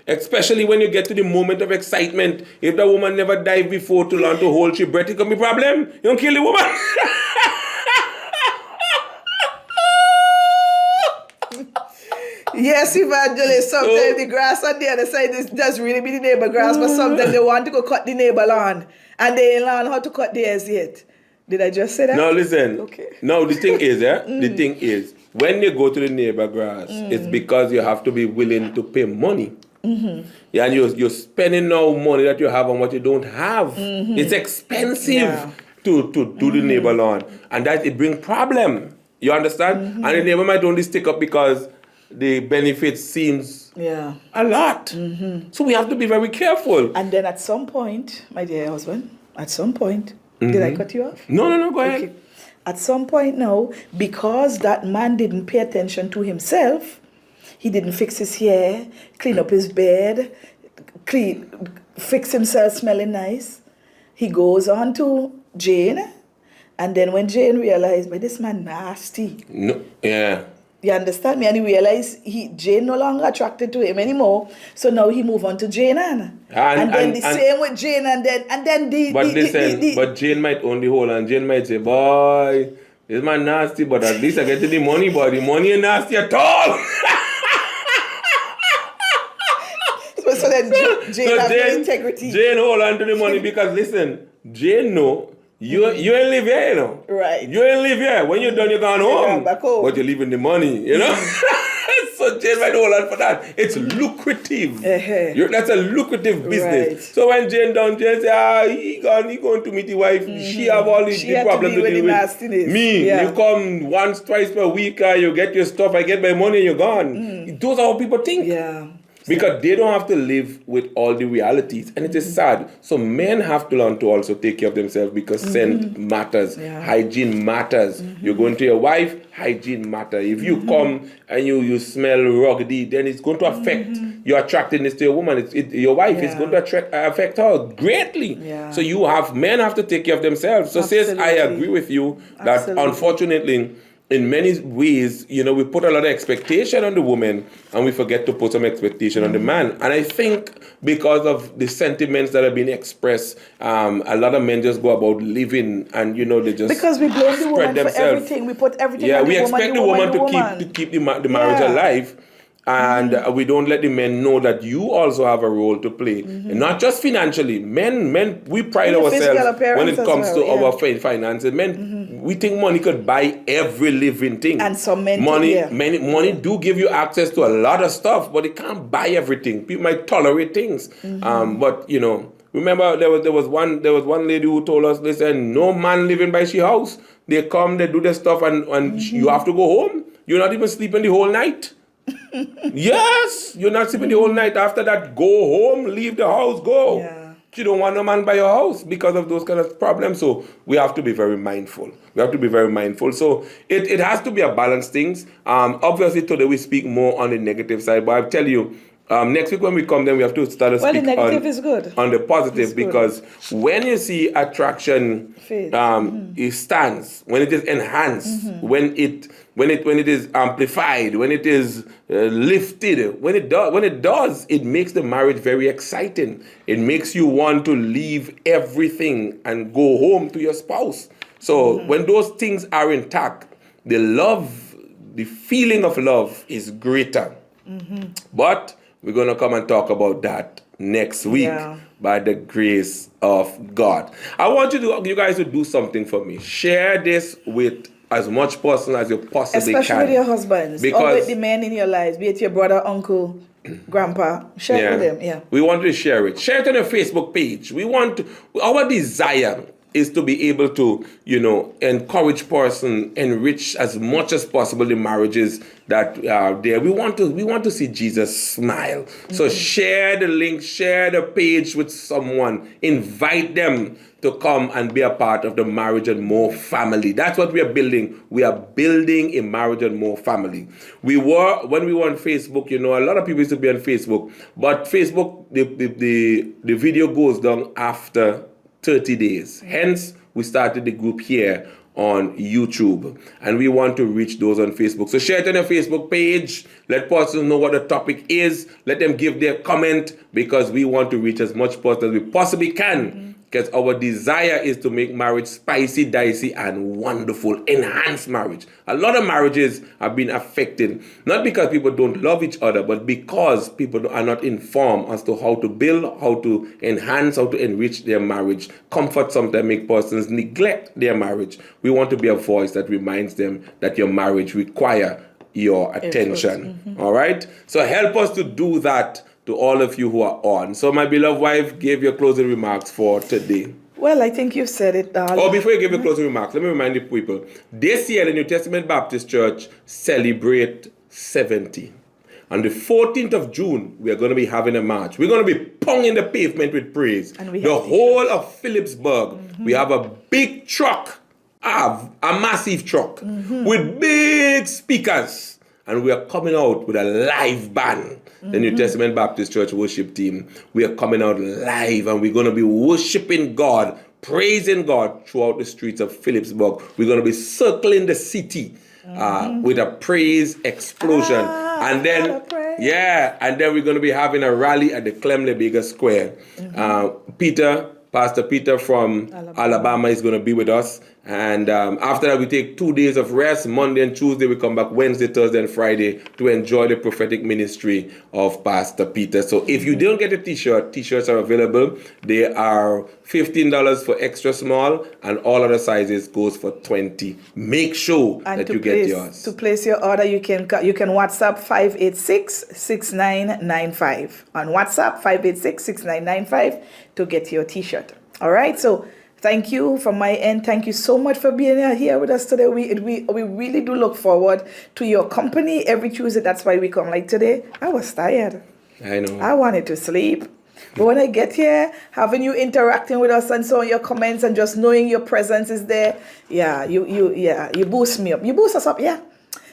Especially when you get to the moment of excitement. If the woman never died before to learn to hold her breath, it can be a problem. You don't kill the woman. Yes, evangelist. Sometimes the grass on the other side is just really be the neighbor grass, but sometimes they want to go cut the neighbor lawn, and they ain't learn how to cut theirs yet. Did I just say that? No, listen. Okay. No, the thing is, the thing is, when you go to the neighbor grass, it's because you have to be willing to pay money. Yeah, and you're spending now money that you have on what you don't have. It's expensive to do the neighbor lawn, and that it brings problem. You understand? And the neighbor might only stick up because the benefit seems a lot. So we have to be very careful. And then at some point, my dear husband, did I cut you off? No, go ahead. Okay. at some point now, because that man didn't pay attention to himself, he didn't fix his hair, clean up his bed, fix himself smelling nice. He goes on to Jane, and then when Jane realized, but this man nasty. No, yeah. You understand me? And he realized Jane no longer attracted to him anymore. So now he move on to Jane Ann. And then the same with Jane and then But Jane might only hold on. Jane might say, boy, this man nasty, but at least I get to the money, but the money ain't nasty at all. so then Jane has no integrity. Jane hold on to the money because listen, Jane know you ain't live here, you know. Right. You ain't live here. When you're done, you're gone home. Back home. But you're leaving the money, you know. So Jane might hold on for that. It's lucrative. That's a lucrative business. Right. So when Jane done, Jane say, he going to meet the wife. She have all the problems to deal with. Me, you come once, twice per week, you get your stuff, I get my money, you're gone. Those are how people think. Yeah. Because they don't have to live with all the realities. And it is sad. So men have to learn to also take care of themselves because scent matters. Yeah. Hygiene matters. You're going to your wife, hygiene matters. If you come and you smell ruggedy, then it's going to affect your attractiveness to your woman. Your wife is going to affect her greatly. Yeah. So men have to take care of themselves. So sis, I agree with you that unfortunately, in many ways, we put a lot of expectation on the woman and we forget to put some expectation on the man. And I think because of the sentiments that have been expressed, a lot of men just go about living and, they just because we blame the woman themselves. For everything. We put everything on the woman. Yeah, we expect the woman to keep the marriage alive. And we don't let the men know that you also have a role to play. And not just financially. Men, we pride ourselves when it comes to our finances. Men, we think money could buy every living thing. And some men money do give you access to a lot of stuff, but it can't buy everything. People might tolerate things. But, remember there was one lady who told us, listen, no man living by she house. They come, they do their stuff, and you have to go home. You're not even sleeping the whole night. Yes, you're not sleeping the whole night. After that, go home, leave the house, go. Yeah. You don't want no man by your house because of those kind of problems. So we have to be very mindful. So it has to be a balanced thing. Obviously today we speak more on the negative side, but I'll tell you, next week when we come, then we have to start to speak the negative is good. On the positive, because when you see attraction, it stands, when it is enhanced, when it is amplified, when it is lifted, when it does, it makes the marriage very exciting. It makes you want to leave everything and go home to your spouse. So when those things are intact, the feeling of love is greater. But we're going to come and talk about that next week by the grace of God. I want you guys to do something for me. Share this with as much person as you possibly can. Especially with your husbands or with the men in your lives, be it your brother, uncle, grandpa. Share it with them. Yeah. We want to share it. Share it on your Facebook page. Our desire is to be able to, encourage person, enrich as much as possible the marriages that are there. We want to see Jesus smile. So share the link, share the page with someone, invite them to come and be a part of the Marriage and More family. That's what we are building. We are building a Marriage and More family. When we were on Facebook, a lot of people used to be on Facebook, but Facebook, the video goes down after 30 days. Hence, we started the group here on YouTube, and we want to reach those on Facebook. So share it on your Facebook page. Let persons know what the topic is. Let them give their comment, because we want to reach as much person as we possibly can. Because our desire is to make marriage spicy, dicey, and wonderful. Enhance marriage. A lot of marriages have been affected, not because people don't love each other, but because people are not informed as to how to build, how to enhance, how to enrich their marriage. Comfort sometimes make persons neglect their marriage. We want to be a voice that reminds them that your marriage requires your attention. All right? So help us to do that, to all of you who are on. So my beloved wife, give your closing remarks for today. Well, I think you've said it all. Oh, before you give your closing remarks, let me remind the people. This year, the New Testament Baptist Church celebrate 70. On the 14th of June, we are going to be having a march. We're going to be pounding the pavement with praise. The whole of Phillipsburg. We have a big truck a massive truck with big speakers. And we are coming out with a live band. The New Testament Baptist Church worship team. We are coming out live and we're going to be worshiping God, praising God throughout the streets of Phillipsburg. We're going to be circling the city with a praise explosion. And then, and then we're going to be having a rally at the Clem Lebega Square. Pastor Peter from Alabama is going to be with us. And after that, we take 2 days of rest. Monday and Tuesday, we come back Wednesday, Thursday, and Friday to enjoy the prophetic ministry of Pastor Peter. So if you don't get a t-shirt, t-shirts are available. They are $15 for extra small, and all other sizes goes for $20. Make sure that you get yours. To place your order, you can WhatsApp 586-6995. On WhatsApp, 586-6995 to get your t-shirt. All right, so thank you from my end. Thank you so much for being here with us today. We really do look forward to your company every Tuesday. That's why we come like today. I was tired. I know. I wanted to sleep. But when I get here, having you interacting with us and so on, your comments and just knowing your presence is there, you boost me up. You boost us up, yeah.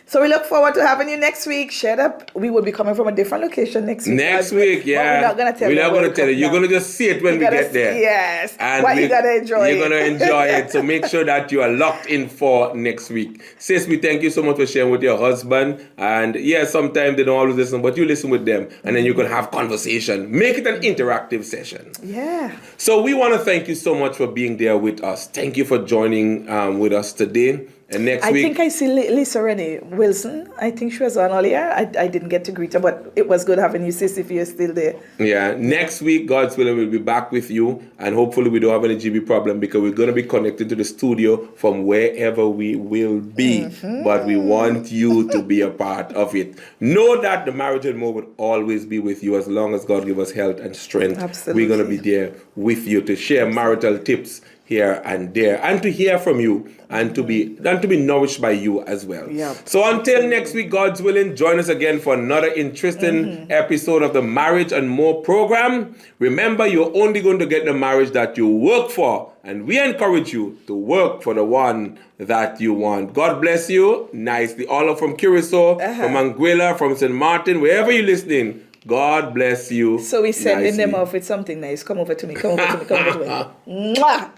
So we look forward to having you next week. Shut up. We will be coming from a different location next week. Next week, yeah. But we're not going to tell you. We're not going to tell you. You're going to just see it when we get there. Yes. And but you got to enjoy it. You're going to enjoy it. So make sure that you are locked in for next week. Sis, we thank you so much for sharing with your husband. And yeah, sometimes they don't always listen, but you listen with them. And then you can have conversation. Make it an interactive session. Yeah. So we want to thank you so much for being there with us. Thank you for joining with us today. And next week, I think I see Lisa Renee Wilson. I think she was on earlier. I didn't get to greet her, but it was good having you, sis, if you're still there. Yeah. Next week, God's willing, we'll be back with you. And hopefully we don't have any GB problem because we're going to be connected to the studio from wherever we will be. But we want you to be a part of it. Know that the Marriage and More will always be with you as long as God gives us health and strength. Absolutely. We're going to be there with you to share marital tips here and there, and to hear from you, and to be nourished by you as well. Yeah. So until next week, God's willing, join us again for another interesting episode of the Marriage and More program. Remember, you're only going to get the marriage that you work for, and we encourage you to work for the one that you want. God bless you nicely. All of from Curacao, from Anguilla, from St. Martin, wherever you're listening. God bless you. So we're sending them off with something nice. Come over to me. Come over to me. Mwah!